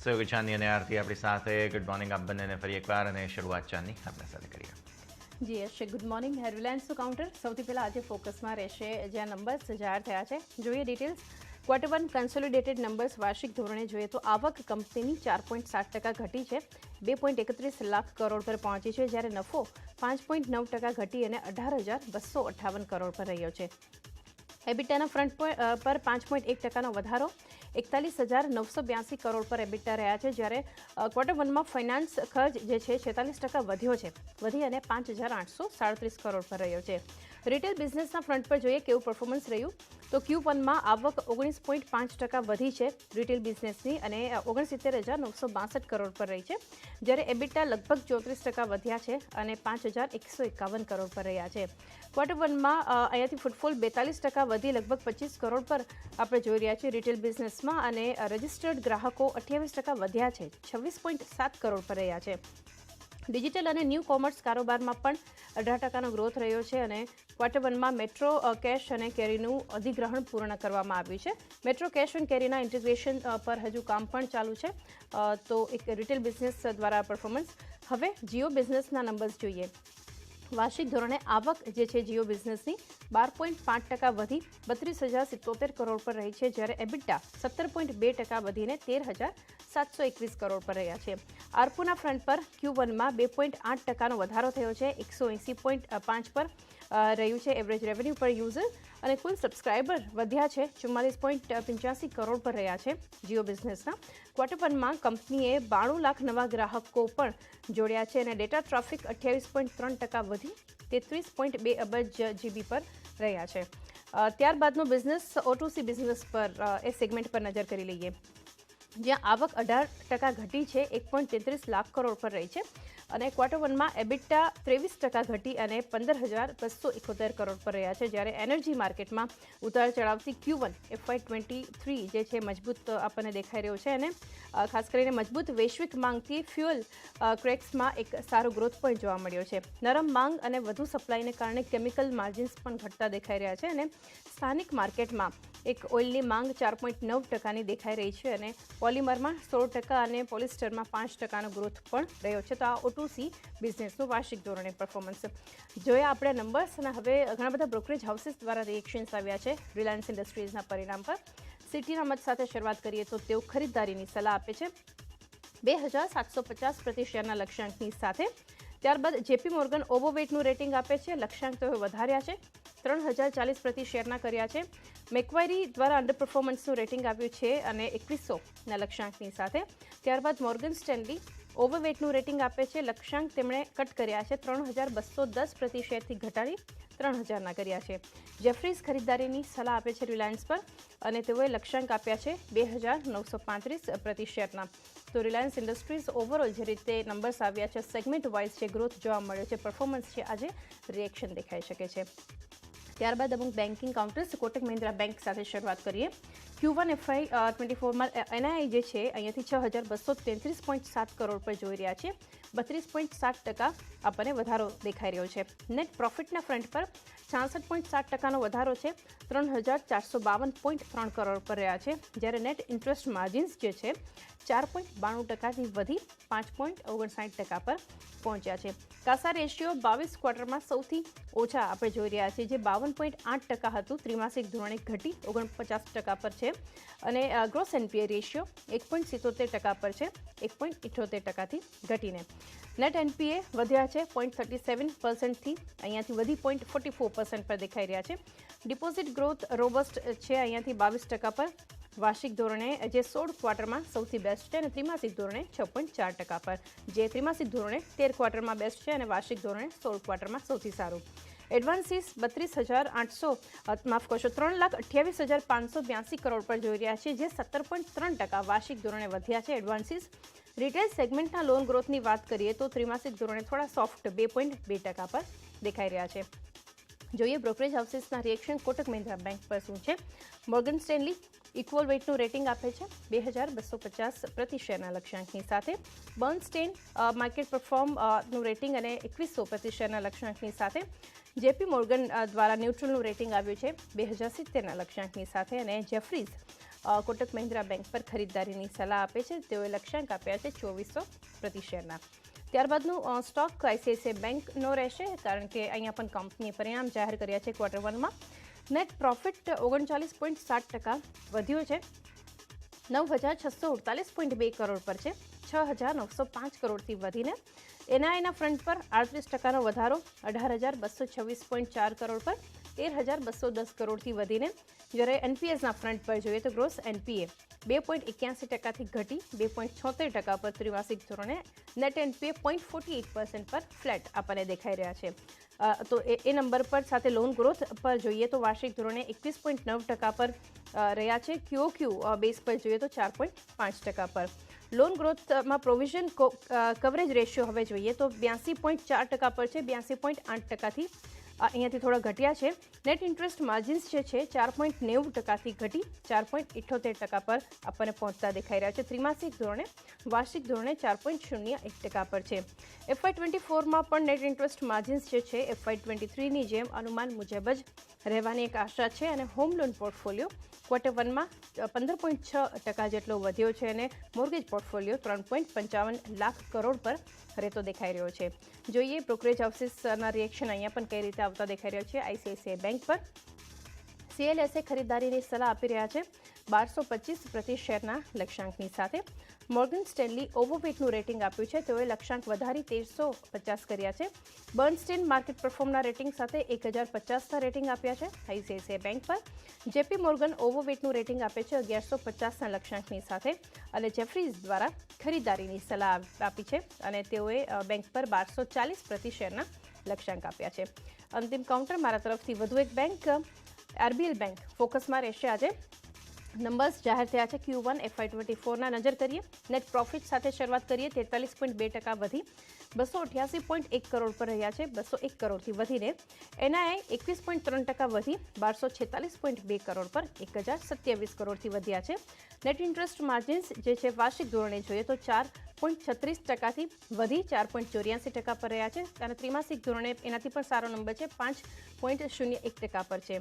સહયોગી ચાંદી અને આરતી આપણી સાથે. ગુડ મોર્નિંગ આપ બંનેને ફરી એકવાર, અને શરૂઆત ચાંદની આપણા સાથે કરીએ. જી યશ, ગુડ મોર્નિંગ. રિલાયન્સનું કાઉન્ટર સૌથી પહેલાં આજે ફોકસમાં રહેશે, જ્યાં નંબર્સ જાહેર થયા છે. જોઈએ ડિટેલ્સ. Q1 કન્સોલિડેટેડ નંબર્સ વાર્ષિક ધોરણે જોઈએ તો આવક કંપનીની 4.7% ઘટી છે, 2.31 લાખ કરોડ પર પહોંચી છે, જ્યારે નફો 5.9% ઘટી અને 18,258 કરોડ પર રહ્યો છે. એબિટાના ફ્રન્ટ પર 5.1%નો વધારો, 41,982 કરોડ પર એબિટા રહ્યા છે, જ્યારે Q1માં ફાઇનાન્સ ખર્ચ જે છે 46% વધ્યો છે, વધી અને 5,837 કરોડ પર રહ્યો છે. રિટેલ બિઝનેસના ફ્રન્ટ પર જોઈએ કેવું પરફોર્મન્સ રહ્યું તો Q1માં આવક 19.5% વધી છે રિટેલ બિઝનેસની અને 69,962 કરોડ પર રહી છે, જ્યારે એબિટા લગભગ 34% વધ્યા છે અને 5,151 કરોડ પર રહ્યા છે. Q1માં અહીંયાથી ફૂટફોલ 42% વધી લગભગ 25 કરોડ પર આપણે જોઈ રહ્યા છીએ રિટેલ બિઝનેસમાં, અને રજિસ્ટર્ડ ગ્રાહકો 28% વધ્યા છે, 26.7 કરોડ પર રહ્યા છે. ડિજિટલ અને ન્યૂ કોમર્સ કારોબારમાં પણ 18%નો ગ્રોથ રહ્યો છે, અને Q1માં મેટ્રો કેશ અને કેરીનું અધિગ્રહણ પૂર્ણ કરવામાં આવ્યું છે. મેટ્રો કેશ અને કેરીના ઇન્ટિગ્રેશન પર હજુ કામ પણ ચાલુ છે. તો એક રિટેલ બિઝનેસ દ્વારા પરફોર્મન્સ. હવે જીઓ બિઝનેસના નંબર્સ જોઈએ. વાર્ષિક ધોરણે આવક જે છે જીઓ બિઝનેસની 12.5% વધી 32,077 કરોડ પર રહી છે, જ્યારે એબિટા 17.2% વધીને 13,721 કરોડ પર રહ્યા છે. આરપુના ફ્રન્ટ પર Q1માં 2.8%નો વધારો થયો છે, 180.5 પર રહ્યું છે એવરેજ રેવન્યુ પર યુઝર, અને કુલ સબસ્ક્રાઇબર વધ્યા છે 44.85 કરોડ પર રહ્યા છે જીઓ બિઝનેસના. Q1માં કંપનીએ 92 લાખ નવા ગ્રાહકો પણ જોડ્યા છે, અને ડેટા ટ્રાફિક 28.3% વધી 33.2 અબજ GB પર રહ્યા છે. ત્યારબાદનો બિઝનેસ O2C બિઝનેસ પર એ સેગમેન્ટ પર નજર કરી લઈએ, જ્યાં આવક 18% ઘટી છે, 1.33 લાખ કરોડ પર રહી છે, અને Q1માં એબિટા 23% ઘટી અને 15,271 કરોડ પર રહ્યા છે, જ્યારે એનર્જી માર્કેટમાં ઉતાર ચઢાવથી Q1 FY23 જે છે મજબૂત આપણને દેખાઈ રહ્યો છે, અને ખાસ કરીને મજબૂત વૈશ્વિક માંગથી ફ્યુઅલ ક્રેક્સમાં એક સારો ગ્રોથ પણ જોવા મળ્યો છે. નરમ માંગ અને વધુ સપ્લાયને કારણે કેમિકલ માર્જિન્સ પણ ઘટતા દેખાઈ રહ્યા છે, અને સ્થાનિક માર્કેટમાં એક ઓઇલની માંગ 4.9%ની દેખાઈ રહી છે, અને પોલિમરમાં 16% અને પોલિસ્ટરમાં 5%નો ગ્રોથ પણ રહ્યો છે. તો આ O2C બિઝનેસનું વાર્ષિક ધોરણે પરફોર્મન્સ જોયા આપણે નંબર્સ. અને હવે ઘણા બધા બ્રોકરેજ હાઉસીસ દ્વારા રિએક્શન્સ આવ્યા છે રિલાયન્સ ઇન્ડસ્ટ્રીઝના પરિણામ પર. સિટીના મત સાથે શરૂઆત કરીએ તો તેઓ ખરીદદારીની સલાહ આપે છે 2,750 પ્રતિ શેરના લક્ષ્યાંકની સાથે. ત્યારબાદ જેપી મોર્ગન ઓવરવેટનું રેટિંગ આપે છે, લક્ષ્યાંક તેઓ વધાર્યા છે, 3,040 પ્રતિ શેરના કર્યા છે. મેક્વાયરી દ્વારા અંડર પરફોર્મન્સનું રેટિંગ આવ્યું છે અને 2,100ના લક્ષ્યાંકની સાથે. ત્યારબાદ મોર્ગન સ્ટેનલી ઓવરવેટનું રેટિંગ આપે છે, લક્ષ્યાંક તેમણે કટ કર્યા છે, 3,210 પ્રતિ શેરથી ઘટાડી 3,000ના કર્યા છે. જેફરીઝ ખરીદદારીની સલાહ આપે છે રિલાયન્સ પર, અને તેઓએ લક્ષ્યાંક આપ્યા છે 2,935 પ્રતિ શેરના. તો રિલાયન્સ ઇન્ડસ્ટ્રીઝ ઓવરઓલ જે રીતે નંબર્સ આવ્યા છે સેગમેન્ટ વાઇઝ જે ગ્રોથ જોવા મળ્યો છે, પરફોર્મન્સ છે, આજે રિએક્શન દેખાઈ શકે છે. ત્યારબાદ અમુક banking counters. Kotak Mahindra bank સાથે શરૂઆત કરીએ. Q1 FY24માં NII જે છે અહીંયાથી 6,233.7 કરોડ પર જોઈ રહ્યા છે, 32.7% આપણને વધારો દેખાઈ રહ્યો છે. નેટ પ્રોફિટના ફ્રન્ટ પર 66.7%નો વધારો છે, 3,452.3 કરોડ પર રહ્યા છે, જ્યારે નેટ ઇન્ટરેસ્ટ માર્જિન્સ જે છે 4.92%થી વધી 5.59% પર પહોંચ્યા છે. કાસા રેશિયો 22 ક્વાર્ટરમાં સૌથી ઓછા આપણે જોઈ રહ્યા છીએ, જે 52.8% હતું ત્રિમાસિક ધોરણે ઘટી 49% પર છે, અને ગ્રોસ NPA રેશિયો 1.77% પર છે, 1.78%થી ઘટીને. નેટ NPA વધ્યા છે 0.37%થી અહીંયાથી વધી 0.44% પર દેખાઈ રહ્યા છે. ડિપોઝિટ ગ્રોથ રોબસ્ટ છે અહીંયાથી 22% પર, વાર્ષિક ધોરણે જે 16 ક્વાર્ટરમાં સૌથી બેસ્ટ છે, અને ત્રિમાસિક ધોરણે 6.4% પર, જે ત્રિમાસિક ધોરણે 13 ક્વાર્ટરમાં બેસ્ટ છે અને વાર્ષિક ધોરણે 16 ક્વાર્ટરમાં સૌથી સારું. એડવાન્સીસ 3,28,582 કરોડ પર જોઈ રહ્યા છે, જે 17.3% વાર્ષિક ધોરણે વધ્યા છે એડવાન્સીસ. રિટેલ સેગમેન્ટના લોન ગ્રોથની વાત કરીએ તો ત્રિમાસિક ધોરણે થોડા સોફ્ટ 2.2% પર દેખાઈ રહ્યા છે. જોઈએ બ્રોકરેજ હાઉસીસના રિએક્શન કોટક મહિન્દ્રા બેંક પર શું છે. મોર્ગન સ્ટેનલી ઇક્વલ વેટનું રેટિંગ આપે છે 2,250 પ્રતિ શેરના લક્ષ્યાંકની સાથે. બર્નસ્ટેઇન માર્કેટ પરફોર્મનું રેટિંગ અને 2,100 પ્રતિ શેરના લક્ષ્યાંકની સાથે. જેપી મોર્ગન દ્વારા ન્યુટ્રલનું રેટિંગ આવ્યું છે 2,070ના લક્ષ્યાંકની સાથે, અને જેફરીઝ કોટક મહિન્દ્રા બેંક પર ખરીદદારીની સલાહ આપે છે. તેઓએ લક્ષ્યાંક આપ્યા છે 2400 પ્રતિ શેરના. ત્યારબાદનું સ્ટોક આઈસીઆઈસીઆઈ બેંકનો રહેશે, કારણ કે અહીંયા પણ કંપનીએ પરિણામ જાહેર કર્યા છે ક્વાર્ટર 1માં. નેટ પ્રોફિટ 39.7% વધ્યો છે, 9648.2 કરોડ પર છે, 6905 કરોડથી વધીને. એનઆઈના ફ્રન્ટ પર 38%નો વધારો 18226.4 કરોડ પર 13210 કરોડથી વધીને. જ્યારે એનપીએસના ફ્રન્ટ પર જોઈએ તો ગ્રોસ એનપીએ 2.81%થી ઘટી 2.76% પર ત્રિમાસિક ધોરણે. નેટ એનપીએ 0.48% પર ફ્લેટ આપણને દેખાઈ રહ્યા છે. તો એ નંબર પર સાથે લોન ગ્રોથ પર જોઈએ તો વાર્ષિક ધોરણે 21.9% પર રહ્યા છે. ક્યુઓક્યુ બેઝ પર જોઈએ તો 4.5% પર. લોન ગ્રોથમાં પ્રોવિઝન કવરેજ રેશિયો હવે જોઈએ તો 82.4% પર છે, 82.8%થી અહીંયાથી થોડા ઘટ્યા છે. નેટ ઇન્ટરેસ્ટ માર્જિન્સ જે છે 4.90%થી ઘટી 4.78% પર આપણને પહોંચતા દેખાઈ રહ્યા છે. ત્રિમાસિક ધોરણે વાર્ષિક ધોરણે 4.01% પર છે. FY24માં પણ નેટ ઇન્ટરેસ્ટ માર્જિન્સ જે છે FY23ની જેમ અનુમાન મુજબ જ રહેવાની એક આશા છે. અને હોમ લોન પોર્ટફોલિયો ક્વાર્ટર 1માં 15.6% જેટલો વધ્યો છે અને મોર્ગેજ પોર્ટફોલિયો 3.55 લાખ કરોડ પર રહેતો દેખાઈ રહ્યો છે. જોઈએ બ્રોકરેજ હાઉસીસના રિએક્શન અહીંયા પણ કઈ રીતે આવતા દેખાઈ રહ્યો છે. આઈસીઆઈસીઆઈ બેંક પર સીએલએસએ ખરીદારીની સલાહ આપી રહ્યા છે 1225 પ્રતિ શેરના લક્ષ્યાંકની સાથે. મોર્ગન સ્ટેનલી ઓવરવેટનું રેટિંગ આપ્યું છે, તેઓએ લક્ષ્યાંક વધારી 1350 કર્યા છે. બર્નસ્ટેન માર્કેટ પરફોર્મના રેટિંગ સાથે 1050ના રેટિંગ આપ્યા છે આઈસીઆઈસીઆઈ બેંક પર. જેપી મોર્ગન ઓવરવેટનું રેટિંગ આપે છે 1150ના લક્ષ્યાંકની સાથે. અને જેફરીઝ દ્વારા ખરીદારીની સલાહ આપી છે અને તેઓએ બેંક પર 1240 પ્રતિ શેરના લક્ષ્યાંક આપ્યા છે. અંતિમ કાઉન્ટર મારા તરફથી વધુ એક બેંક આરબીએલ બેંક ફોકસમાં રહેશે. આજે નંબર્સ જાહેર થયા છે Q1 FY24ના. નજર કરીએ નેટ પ્રોફિટ સાથે શરૂઆત કરીએ 43.2% વધી 288.1 કરોડ પર રહ્યા છે, 201 કરોડથી વધીને. એનઆઈ 21.3% વધી 1246.2 કરોડ પર 1027 કરોડથી વધ્યા છે. નેટ ઇન્ટરેસ્ટ માર્જિન્સ જે છે વાર્ષિક ધોરણે જોઈએ તો 4.36%થી વધી 4.84% પર રહ્યા છે. અને ત્રિમાસિક ધોરણે એનાથી પણ સારો નંબર છે 5.01% પર છે.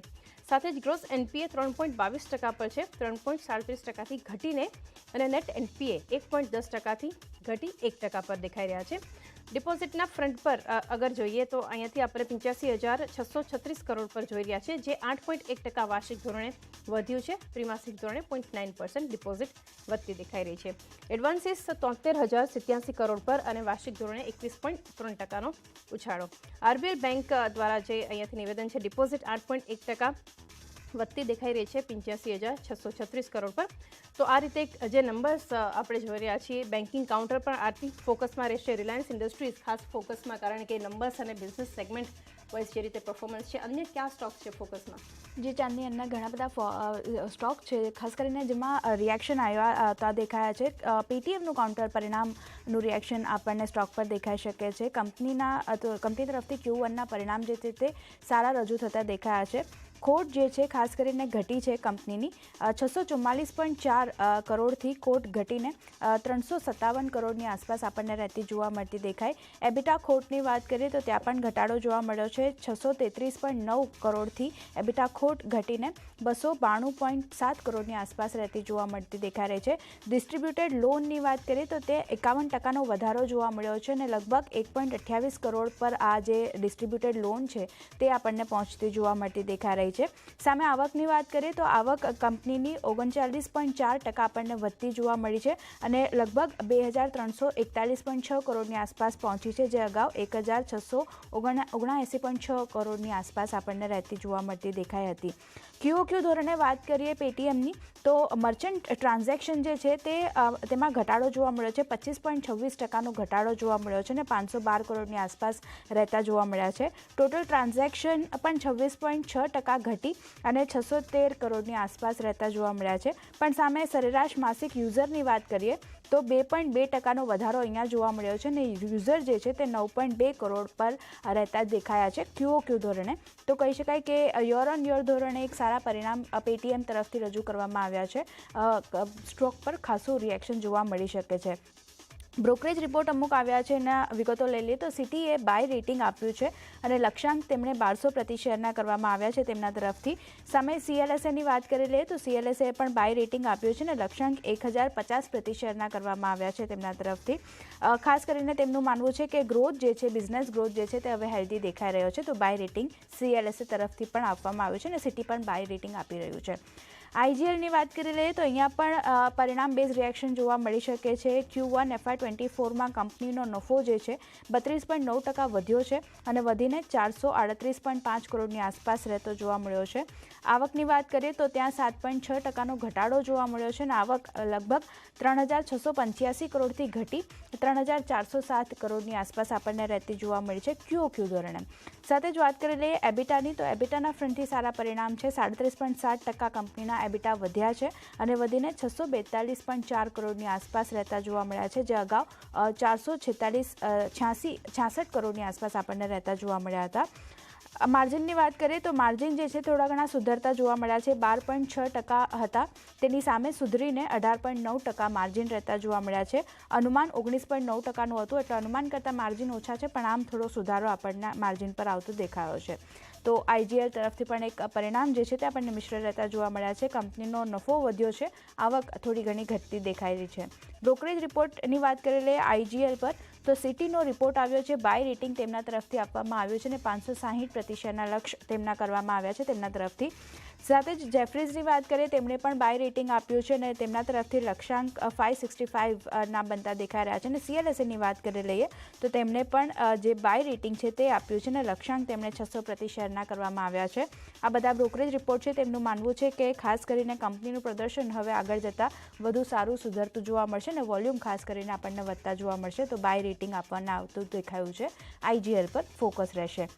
સાથે જ ગ્રોસ એનપીએ 3.22% પર છે, 3.37%થી ઘટીને. અને નેટ એનપીએ 1.10%થી ઘટી 1% પર દેખાઈ રહ્યા છે. ડિપોઝિટના ફ્રન્ટ પર અગર જોઈએ તો અહીંયાથી આપણે 85,636 કરોડ પર જોઈ રહ્યા છે, જે 8.1% વાર્ષિક ધોરણે વધ્યું છે. ત્રિમાસિક ધોરણે 0.9% ડિપોઝિટ વધતી દેખાઈ રહી છે. એડવાન્સીસ 73,087 કરોડ પર અને વાર્ષિક ધોરણે 21.3%નો ઉછાળો. આરબીએલ બેંક દ્વારા જે અહીંયાથી નિવેદન છે ડિપોઝિટ 8.1% વધતી દેખાઈ રહી છે 85,636 કરોડ પર. તો આ રીતે જે નંબર્સ આપણે જોઈ રહ્યા છીએ. બેન્કિંગ કાઉન્ટર પણ આર્થિક ફોકસમાં રહેશે. રિલાયન્સ ઇન્ડસ્ટ્રીઝ ખાસ ફોકસમાં, કારણ કે નંબર્સ અને બિઝનેસ સેગમેન્ટ વાઇઝ જે રીતે પરફોર્મન્સ છે. અન્ય કયા સ્ટોક છે ફોકસમાં? જે ચાંદની અન્ના ઘણા બધા સ્ટોક છે, ખાસ કરીને જેમાં રિએક્શન આવતા દેખાયા છે. પેટીએમનું કાઉન્ટર પરિણામનું રિએક્શન આપણને સ્ટોક પર દેખાઈ શકે છે. કંપની તરફથી Q1ના પરિણામ જે છે તે સારા રજૂ થતા દેખાયા છે. ખોટ જે છે ખાસ કરીને ઘટી છે કંપનીની 644.4 કરોડથી ખોટ ઘટીને 357 કરોડની આસપાસ આપણને રહેતી જોવા મળતી દેખાય. એબિટા ખોટની વાત કરીએ તો ત્યાં પણ ઘટાડો જોવા મળ્યો છે 633.9 કરોડથી એબિટા ખોટ ઘટીને 292.7 કરોડની આસપાસ રહેતી જોવા મળતી દેખાઈ રહી છે. ડિસ્ટ્રીબ્યુટેડ લોનની વાત કરીએ તો તે 51%નો વધારો જોવા મળ્યો છે અને લગભગ 1.28 કરોડ પર આ જે ડિસ્ટ્રીબ્યુટેડ લોન છે તે આપણને પહોંચતી જોવા મળતી દેખાઈ રહી છે. સામે આવકની વાત કરીએ તો આવક કંપનીની 39.4% આપણને વધતી જોવા મળી છે અને લગભગ 2,341.6 કરોડની આસપાસ પહોંચી છે, જે અગાઉ 1,679.6 કરોડની આસપાસ આપણને રહેતી જોવા મળતી દેખાઈ હતી. ક્યુઓક્યુ ધોરણે વાત કરીએ પેટીએમની તો મર્ચન્ટ ટ્રાન્ઝેક્શન જે છે તેમાં ઘટાડો જોવા મળ્યો છે 25.26%નો ઘટાડો જોવા મળ્યો છે અને 512 કરોડની આસપાસ રહેતા જોવા મળ્યા છે. ટોટલ ટ્રાન્ઝેક્શન પણ 26.6% ઘટી અને 613 કરોડની આસપાસ રહેતા જોવા મળ્યા છે. પણ સામે સરેરાશ માસિક યુઝરની વાત કરીએ તો 2.2%નો વધારો અહીંયા જોવા મળ્યો છે અને યુઝર જે છે તે 9.2 કરોડ પર રહેતા દેખાયા છે ક્યુઓક્યુ ધોરણે. તો કહી શકાય કે યર ઓન યર ધોરણે એક સારા પરિણામ પેટીએમ તરફથી રજૂ કરવામાં આવ્યા છે. સ્ટોક પર ખાસું રિએક્શન જોવા મળી શકે છે. બ્રોકરેજ રિપોર્ટ અમુક આવ્યા છે એના વિગતો લઈ લઈએ તો સિટીએ બાય રેટિંગ આપ્યું છે અને લક્ષ્યાંક તેમણે 1200 પ્રતિ શેરના કરવામાં આવ્યા છે તેમના તરફથી. સામે CLSAની વાત કરી લઈએ તો CLSAએ પણ બાય રેટિંગ આપ્યું છે અને લક્ષ્યાંક 1050 પ્રતિ શેરના કરવામાં આવ્યા છે તેમના તરફથી. ખાસ કરીને તેમનું માનવું છે કે ગ્રોથ જે છે બિઝનેસ ગ્રોથ જે છે તે હવે હેલ્ધી દેખાઈ રહ્યો છે, તો બાય રેટિંગ CLSA તરફથી પણ આપવામાં આવ્યું છે અને સિટી પણ બાય રેટિંગ આપી રહ્યું છે. IGLની વાત કરી લઈએ તો અહીંયા પણ પરિણામ બેઝ રિએક્શન જોવા મળી શકે છે. Q1 FY24માં કંપનીનો નફો જે છે 32.9% વધ્યો છે અને વધીને 438.5 કરોડની આસપાસ રહેતો જોવા મળ્યો છે. આવકની વાત કરીએ તો ત્યાં 7.6%નો ઘટાડો જોવા મળ્યો છે અને આવક લગભગ 3685 કરોડથી ઘટી 3407 કરોડની આસપાસ આપણને રહેતી જોવા મળી છે QOQ ધોરણે. સાથે જ વાત કરી લઈએ એબિટાની તો એબિટાના ફ્રન્ટથી સારા પરિણામ છે. 37.7% કંપનીના એબિટા વધ્યા છે અને વધીને 642.4 કરોડની આસપાસ રહેતા જોવા મળ્યા છે, જે અગાઉ 486 કરોડની આસપાસ આપણને રહેતા જોવા મળ્યા હતા. માર્જિનની વાત કરીએ તો માર્જિન જે છે થોડા ઘણા સુધરતા જોવા મળ્યા છે. 12.6% હતા તેની સામે સુધરીને 18.9% માર્જિન રહેતા જોવા મળ્યા છે. અનુમાન 19.9%નું હતું, એટલે અનુમાન કરતાં માર્જિન ઓછા છે, પણ આમ થોડો સુધારો આપણને માર્જિન પર આવતો દેખાયો છે. તો IGL તરફથી પણ એક પરિણામ જે છે તે આપણને મિશ્ર રહેતા જોવા મળ્યા છે. કંપનીનો નફો વધ્યો છે, આવક થોડી ઘણી ઘટતી દેખાઈ રહી છે. બ્રોકરેજ રિપોર્ટની વાત કરી લઈએ IGL પર તો સિટીનો રિપોર્ટ આવ્યો છે. બાય રેટિંગ તેમના તરફથી આપવામાં આવ્યું છે અને 560 પ્રતિ શેરના લક્ષ્ય તેમના કરવામાં આવ્યા છે તેમના તરફથી. સાથે જ જેફરીઝની વાત કરીએ તેમણે પણ બાય રેટિંગ આપ્યું છે અને તેમના તરફથી લક્ષ્યાંક 565 બનતા દેખાઈ રહ્યા છે. અને CLSAની વાત કરી લઈએ તો તેમણે પણ જે બાય રેટિંગ છે તે આપ્યું છે અને લક્ષ્યાંક તેમણે 600 પ્રતિ શેરના કરવામાં આવ્યા છે. આ બધા બ્રોકરેજ રિપોર્ટ છે. તેમનું માનવું છે કે ખાસ કરીને કંપનીનું પ્રદર્શન હવે આગળ જતાં વધુ સારું સુધરતું જોવા મળશે અને વોલ્યુમ ખાસ કરીને આપણને વધતા જોવા મળશે, તો બાય રેટિંગ આપવામાં આવતું દેખાયું છે. IGL પર ફોકસ રહેશે.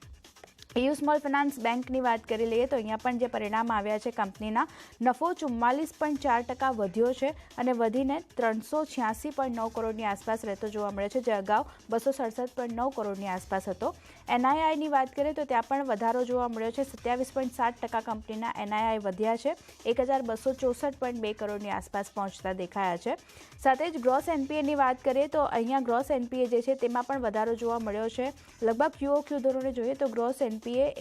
EU સ્મોલ ફાઇનાન્સ બેંકની વાત કરી લઈએ તો અહીંયા પણ જે પરિણામ આવ્યા છે કંપનીના નફો 44.4% વધ્યો છે અને વધીને 386.9 કરોડની આસપાસ રહેતો જોવા મળે છે, જે અગાઉ 267.9 કરોડની આસપાસ હતો. NIIની વાત કરીએ તો ત્યાં પણ વધારો જોવા મળ્યો છે. 27.7% કંપનીના NII વધ્યા છે, 1264.2 કરોડની આસપાસ પહોંચતા દેખાયા છે. સાથે જ ગ્રોસ NPAની વાત કરીએ તો અહીંયા ગ્રોસ NPA જે છે તેમાં પણ વધારો જોવા મળ્યો છે. લગભગ QOQ ધોરણે જોઈએ તો ગ્રોસ NPA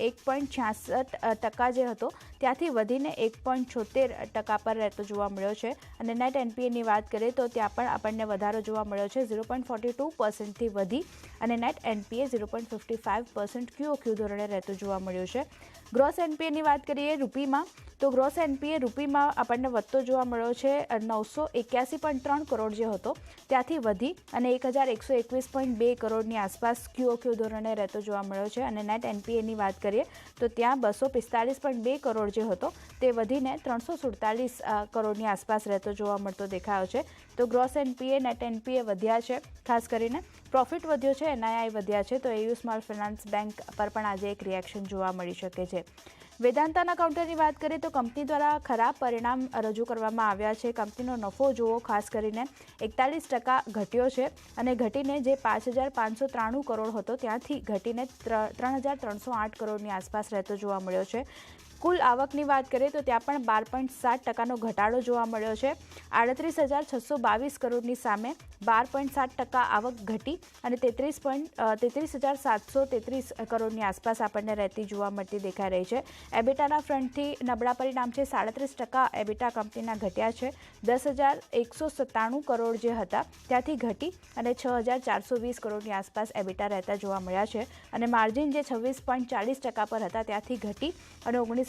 1.66% જે હતો ત્યાંથી વધીને 1.76% પર રહેતો જોવા મળ્યો છે. અને નેટ NPAની વાત કરીએ તો ત્યાં પણ આપણને વધારો જોવા મળ્યો છે. 0.42%થી વધી અને નેટ NPA 0.55% QOQ ધોરણે રહેતો જોવા મળ્યો છે. ગ્રોસ NPAની વાત કરીએ રૂપીમાં તો ગ્રોસ NPA રૂપીમાં આપણને વધતો જોવા મળ્યો છે. 981.3 કરોડ જે હતો ત્યાંથી વધી અને 1121.2 કરોડની આસપાસ QOQ ધોરણે રહેતો જોવા મળ્યો છે. અને નેટ NPAની વાત કરીએ તો ત્યાં 245.2 કરોડ જે હતો તે વધીને 347 કરોડની આસપાસ રહેતો જોવા મળતો દેખાયો છે. તો ગ્રોસ NPA નેટ NPA વધ્યા છે, ખાસ કરીને પ્રોફિટ વધ્યો છે, NII વધ્યા છે, તો EU સ્મોલ ફાઇનાન્સ બેંક પર પણ આજે એક રિએક્શન જોવા મળી શકે છે. વેદાંતાના કાઉન્ટરની વાત કરીએ તો કંપની દ્વારા ખરાબ પરિણામ રજૂ કરવામાં આવ્યા છે. કંપનીનો નફો જુઓ ખાસ કરીને 41% ઘટ્યો છે અને ઘટીને જે 5593 કરોડ હતો ત્યાંથી ઘટીને 3308 કરોડની આસપાસ રહેતો જોવા મળ્યો છે. કુલ આવકની વાત કરીએ તો ત્યાં પણ 12.7%નો ઘટાડો જોવા મળ્યો છે. 38,622 કરોડની સામે 12.7% આવક ઘટી અને 33,733 કરોડની આસપાસ આપણને રહેતી જોવા મળતી દેખાઈ રહી છે. એબિટાના ફ્રન્ટથી નબળા પરિણામ છે. 37% એબિટા કંપનીના ઘટ્યા છે. 10,197 કરોડ જે હતા ત્યાંથી ઘટી અને 6,420 કરોડની આસપાસ એબિટા રહેતા જોવા મળ્યા છે. અને માર્જિન જે 26.40% પર હતા ત્યાંથી ઘટી અને 19.03%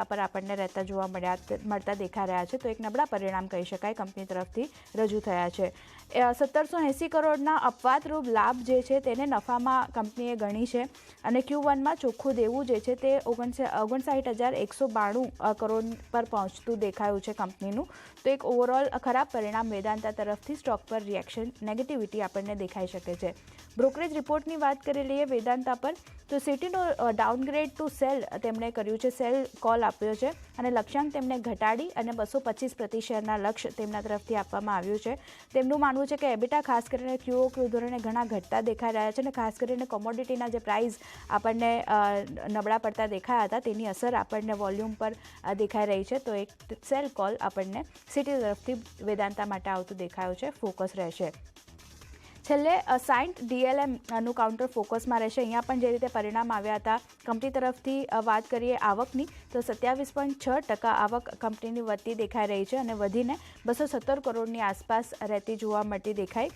પર આપણને રહેતા જોવા મળતા દેખાઈ રહ્યા છે. તો એક નબળા પરિણામ કહી શકાય કંપની તરફથી રજૂ થયા છે. 1780 કરોડના અપવાદરૂપ લાભ જે છે તેને નફામાં કંપનીએ ગણી છે અને Q1માં ચોખ્ખું દેવું જે છે તે 59,192 કરોડ પર પહોંચતું દેખાયું છે કંપનીનું. તો એક ઓવરઓલ ખરાબ પરિણામ વેદાંતા તરફથી સ્ટોક પર રિએક્શન નેગેટિવિટી આપણને દેખાઈ શકે છે. બ્રોકરેજ રિપોર્ટની વાત કરી લઈએ વેદાંતા પર તો સિટીનો ડાઉનગ્રેડ ટુ સેલ તેમણે કર્યું છે, સેલ કોલ આપ્યો છે અને લક્ષ્યાંક તેમણે ઘટાડી અને 225 પ્રતિ શેરના લક્ષ્ય તેમના તરફથી આપવામાં આવ્યું છે. તેમનું માનવું માનવું છે કે એબિટા ખાસ કરીને ક્યુઓક્યુ ધોરણે ઘણા ઘટતા દેખાઈ રહ્યા છે અને ખાસ કરીને કોમોડિટીના જે પ્રાઇસ આપણને નબળા પડતા દેખાયા હતા તેની અસર આપણને વોલ્યુમ પર દેખાઈ રહી છે. તો એક સેલ કોલ આપણને સિટી તરફથી વેદાંતા માટે આવતું દેખાયું છે, ફોકસ રહેશે. છેલ્લે સાઇન્ટ DLMનું કાઉન્ટર ફોકસમાં રહેશે. અહીંયા પણ જે રીતે પરિણામ આવ્યા હતા કંપની તરફથી વાત કરીએ આવકની તો 27.6% આવક કંપનીની વધતી દેખાઈ રહી છે અને વધીને 217 કરોડની આસપાસ રહેતી જોવા મળતી દેખાઈ.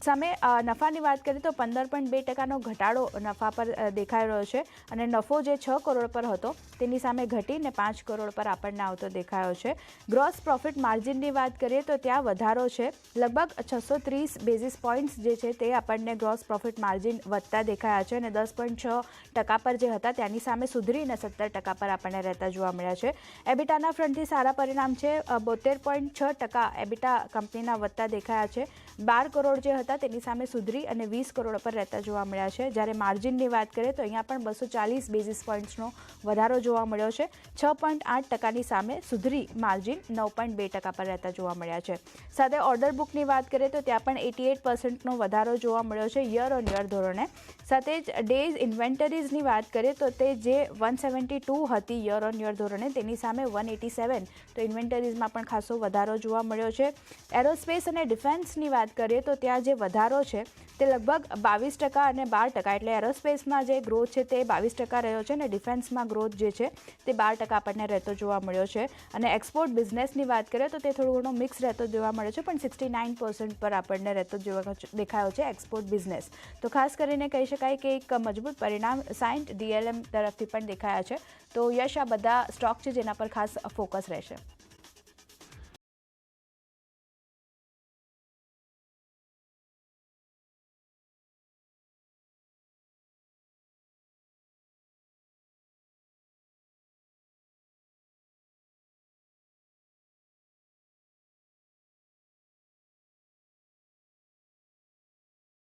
સામે નફાની વાત કરીએ તો 15.2%નો ઘટાડો નફા પર દેખાઈ રહ્યો છે અને નફો જે 6 કરોડ પર હતો તેની સામે ઘટીને 5 કરોડ પર આપણને આવતો દેખાયો છે. ગ્રોસ પ્રોફિટ માર્જિનની વાત કરીએ તો ત્યાં વધારો છે, લગભગ 630 બેઝિસ પોઈન્ટ્સ જે છે તે આપણને ગ્રોસ પ્રોફિટ માર્જિન વધતા દેખાયા છે અને 10.6% પર જે હતા ત્યાંની સામે સુધરીને 17% પર આપણને રહેતા જોવા મળ્યા છે. એબિટાના ફ્રન્ટથી સારા પરિણામ છે, 72.6% એબિટા કંપનીના વધતા દેખાયા છે. 12 કરોડ જે હતા તેની સામે સુધરી અને 20 કરોડ પર રહેતા જોવા મળ્યા છે. જ્યારે માર્જિનની વાત કરીએ તો અહીંયા પણ 240 બેઝિસ પોઈન્ટ્સનો વધારો જોવા મળ્યો છે. 6.8%ની સામે સુધરી માર્જિન 9.2% પર રહેતા જોવા મળ્યા છે. સાથે ઓર્ડર બુકની વાત કરીએ તો ત્યાં પણ 88%નો વધારો જોવા મળ્યો છે યર ઓન યર ધોરણે. સાથે જ ડેઝ ઇન્વેન્ટરીઝની વાત કરીએ તો તે જે 172 હતી યર ઓન યર ધોરણે તેની સામે 187, તો ઇન્વેન્ટરીઝમાં પણ ખાસો વધારો જોવા મળ્યો છે. એરોસ્પેસ અને ડિફેન્સની વાત કરીએ તો ત્યાં જે વધારો છે તે લગભગ 22% અને 12%, એટલે એરોસ્પેસમાં જે ગ્રોથ છે તે 22% રહ્યો છે અને ડિફેન્સમાં ગ્રોથ જે છે તે 12% આપણને રહેતો જોવા મળ્યો છે. અને એક્સપોર્ટ બિઝનેસની વાત કરીએ તો તે થોડો ઘણો મિક્સ રહેતો જોવા મળ્યો છે, પણ 69% પર આપણને રહેતો જોવા દેખાયો છે એક્સપોર્ટ બિઝનેસ. તો ખાસ કરીને કહી શકાય કે એક મજબૂત પરિણામ સાઇન્ટ DLM તરફથી પણ દેખાયા છે. તો યશ આ બધા સ્ટોક છે જેના પર ખાસ ફોકસ રહેશે.